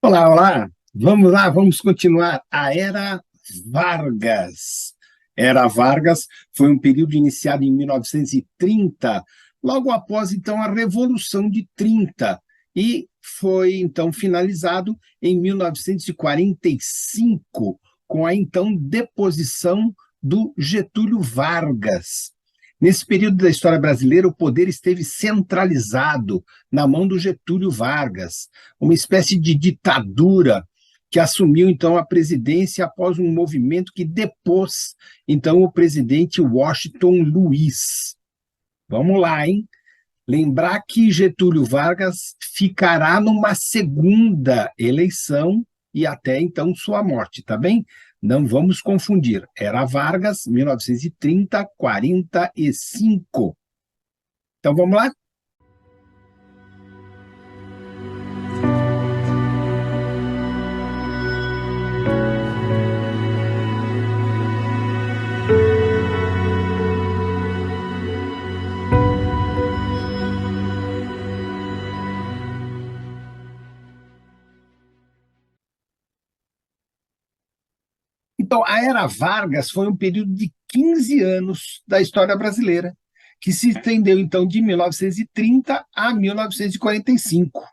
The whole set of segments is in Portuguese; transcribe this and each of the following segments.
Olá, olá. Vamos lá, vamos continuar. A Era Vargas. Era Vargas foi um período iniciado em 1930, logo após, então, a Revolução de 30, e foi, então, finalizado em 1945, com a, então, deposição do Getúlio Vargas. Nesse período da história brasileira, o poder esteve centralizado na mão do Getúlio Vargas, uma espécie de ditadura que assumiu então a presidência após um movimento que depôs então o presidente Washington Luiz. Vamos lá, hein? Lembrar que Getúlio Vargas ficará numa segunda eleição e até então sua morte, tá bem? Não vamos confundir. Era Vargas, 1930, 45. Então vamos lá? Então, a Era Vargas foi um período de 15 anos da história brasileira, que se estendeu, então, de 1930 a 1945,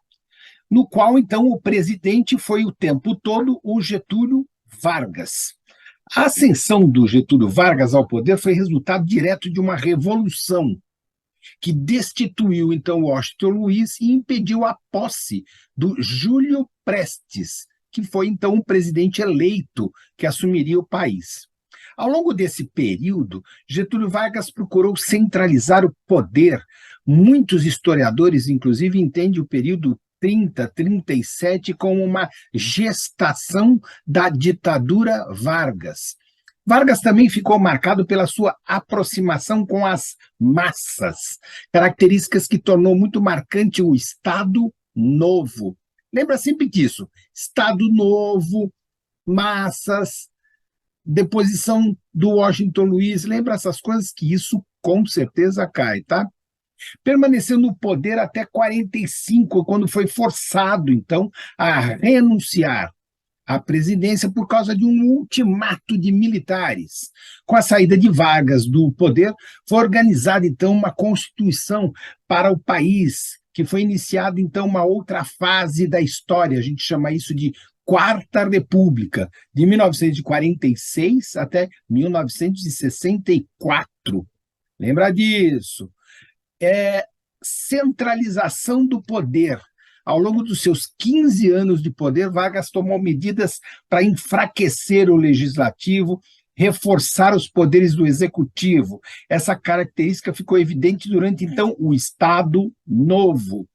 no qual, então, o presidente foi o tempo todo o Getúlio Vargas. A ascensão do Getúlio Vargas ao poder foi resultado direto de uma revolução que destituiu, então, Washington Luiz e impediu a posse do Júlio Prestes, que foi, então, o presidente eleito que assumiria o país. Ao longo desse período, Getúlio Vargas procurou centralizar o poder. Muitos historiadores, inclusive, entendem o período 30, 37 como uma gestação da ditadura Vargas. Vargas também ficou marcado pela sua aproximação com as massas, características que tornou muito marcante o Estado Novo. Lembra sempre disso: Estado Novo, massas, deposição do Washington Luiz, lembra essas coisas que isso com certeza cai, tá? Permaneceu no poder até 45, quando foi forçado, então, a renunciar à presidência por causa de um ultimato de militares. Com a saída de Vargas do poder, foi organizada, então, uma constituição para o país, que foi iniciada, então, uma outra fase da história, a gente chama isso de Quarta República, de 1946 até 1964. Lembra disso? Centralização do poder. Ao longo dos seus 15 anos de poder, Vargas tomou medidas para enfraquecer o legislativo, reforçar os poderes do executivo. Essa característica ficou evidente durante, então, o Estado Novo.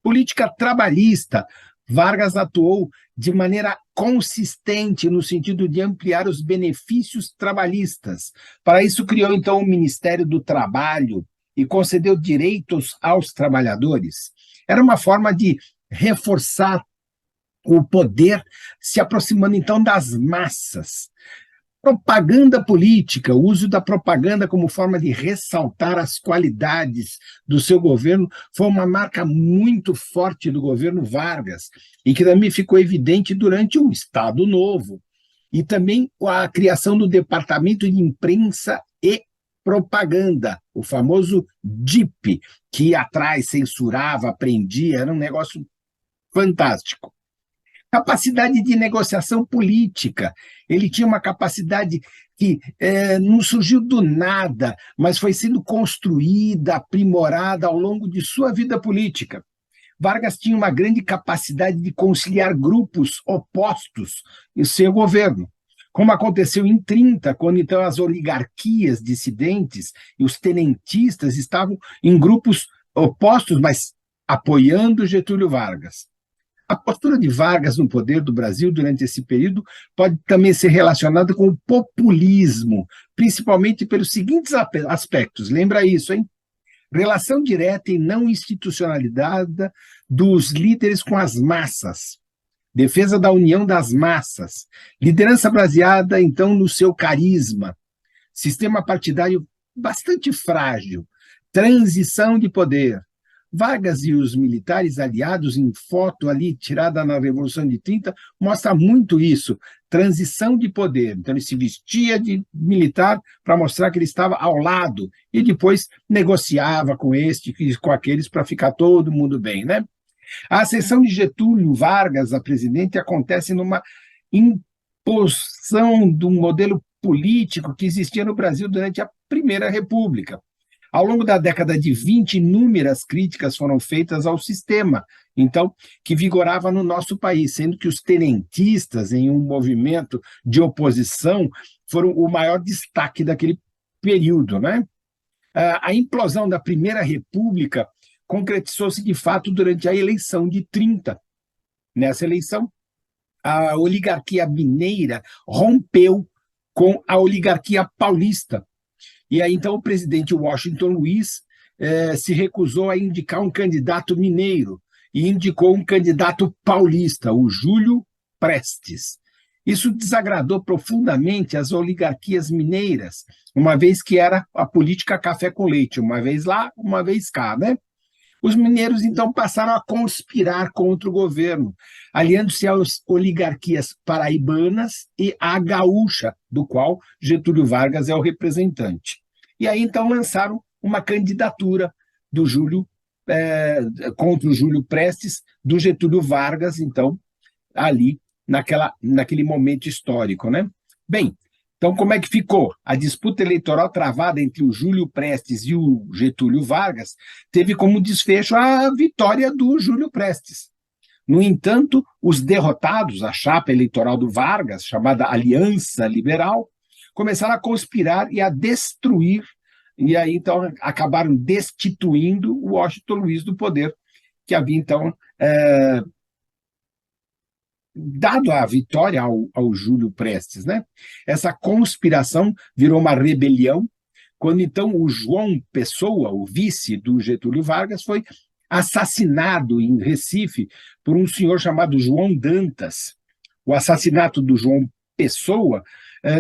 Política trabalhista. Vargas atuou de maneira consistente no sentido de ampliar os benefícios trabalhistas. Para isso, criou, então, o Ministério do Trabalho e concedeu direitos aos trabalhadores. Era uma forma de reforçar o poder, se aproximando, então, das massas. Propaganda política, o uso da propaganda como forma de ressaltar as qualidades do seu governo foi uma marca muito forte do governo Vargas e que também ficou evidente durante o Estado Novo e também a criação do Departamento de Imprensa e Propaganda, o famoso DIP, que ia atrás, censurava, prendia, era um negócio fantástico. Capacidade de negociação política. Ele tinha uma capacidade que não surgiu do nada, mas foi sendo construída, aprimorada ao longo de sua vida política. Vargas tinha uma grande capacidade de conciliar grupos opostos em seu governo, como aconteceu em 30, quando então as oligarquias dissidentes e os tenentistas estavam em grupos opostos, mas apoiando Getúlio Vargas. A postura de Vargas no poder do Brasil durante esse período pode também ser relacionada com o populismo, principalmente pelos seguintes aspectos. Lembra isso, hein? Relação direta e não institucionalizada dos líderes com as massas. Defesa da união das massas. Liderança baseada, então, no seu carisma. Sistema partidário bastante frágil. Transição de poder. Vargas e os militares aliados, em foto ali tirada na Revolução de 30, mostra muito isso, transição de poder. Então ele se vestia de militar para mostrar que ele estava ao lado e depois negociava com este e com aqueles para ficar todo mundo bem, né? A ascensão de Getúlio Vargas a presidente acontece numa imposição de um modelo político que existia no Brasil durante a Primeira República. Ao longo da década de 20, inúmeras críticas foram feitas ao sistema, então, que vigorava no nosso país, sendo que os tenentistas, em um movimento de oposição, foram o maior destaque daquele período, né? A implosão da Primeira República concretizou-se, de fato, durante a eleição de 30. Nessa eleição, a oligarquia mineira rompeu com a oligarquia paulista. E aí, então, o presidente Washington Luiz se recusou a indicar um candidato mineiro e indicou um candidato paulista, o Júlio Prestes. Isso desagradou profundamente as oligarquias mineiras, uma vez que era a política café com leite, uma vez lá, uma vez cá, né? Os mineiros, então, passaram a conspirar contra o governo, aliando-se às oligarquias paraibanas e à gaúcha, do qual Getúlio Vargas é o representante. E aí, então, lançaram uma candidatura do Júlio, contra o Júlio Prestes, do Getúlio Vargas, então, ali, naquele momento histórico, né? Bem, então, como é que ficou? A disputa eleitoral travada entre o Júlio Prestes e o Getúlio Vargas teve como desfecho a vitória do Júlio Prestes. No entanto, os derrotados, a chapa eleitoral do Vargas, chamada Aliança Liberal, começaram a conspirar e a destruir, e aí, então, acabaram destituindo o Washington Luiz do poder, que havia, então, dado a vitória ao Júlio Prestes, né? Essa conspiração virou uma rebelião, quando então o João Pessoa, o vice do Getúlio Vargas, foi assassinado em Recife por um senhor chamado João Dantas. O assassinato do João Pessoa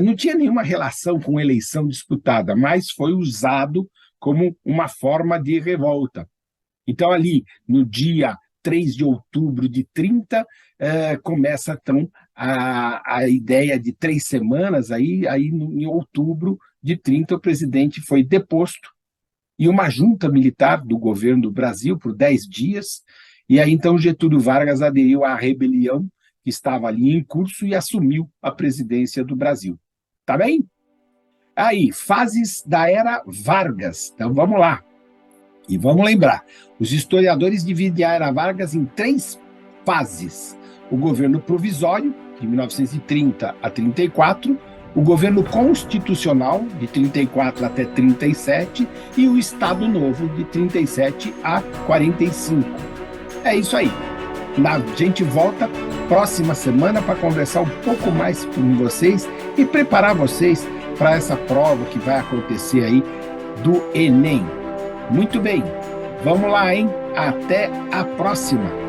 não tinha nenhuma relação com eleição disputada, mas foi usado como uma forma de revolta. Então, ali, no dia 3 de outubro de 30, começa, então, a ideia de 3 semanas, aí em outubro de 30, o presidente foi deposto, e uma junta militar do governo do Brasil, por 10 dias, e aí, então, Getúlio Vargas aderiu à rebelião que estava ali em curso e assumiu a presidência do Brasil. Tá bem? Aí, fases da era Vargas. Então, vamos lá. E vamos lembrar, os historiadores dividem a era Vargas em 3 fases. O governo provisório, de 1930 a 34, o governo constitucional, de 34 até 37, e o Estado Novo, de 37 a 45. É isso aí. A gente volta próxima semana para conversar um pouco mais com vocês e preparar vocês para essa prova que vai acontecer aí do Enem. Muito bem, vamos lá, hein? Até a próxima!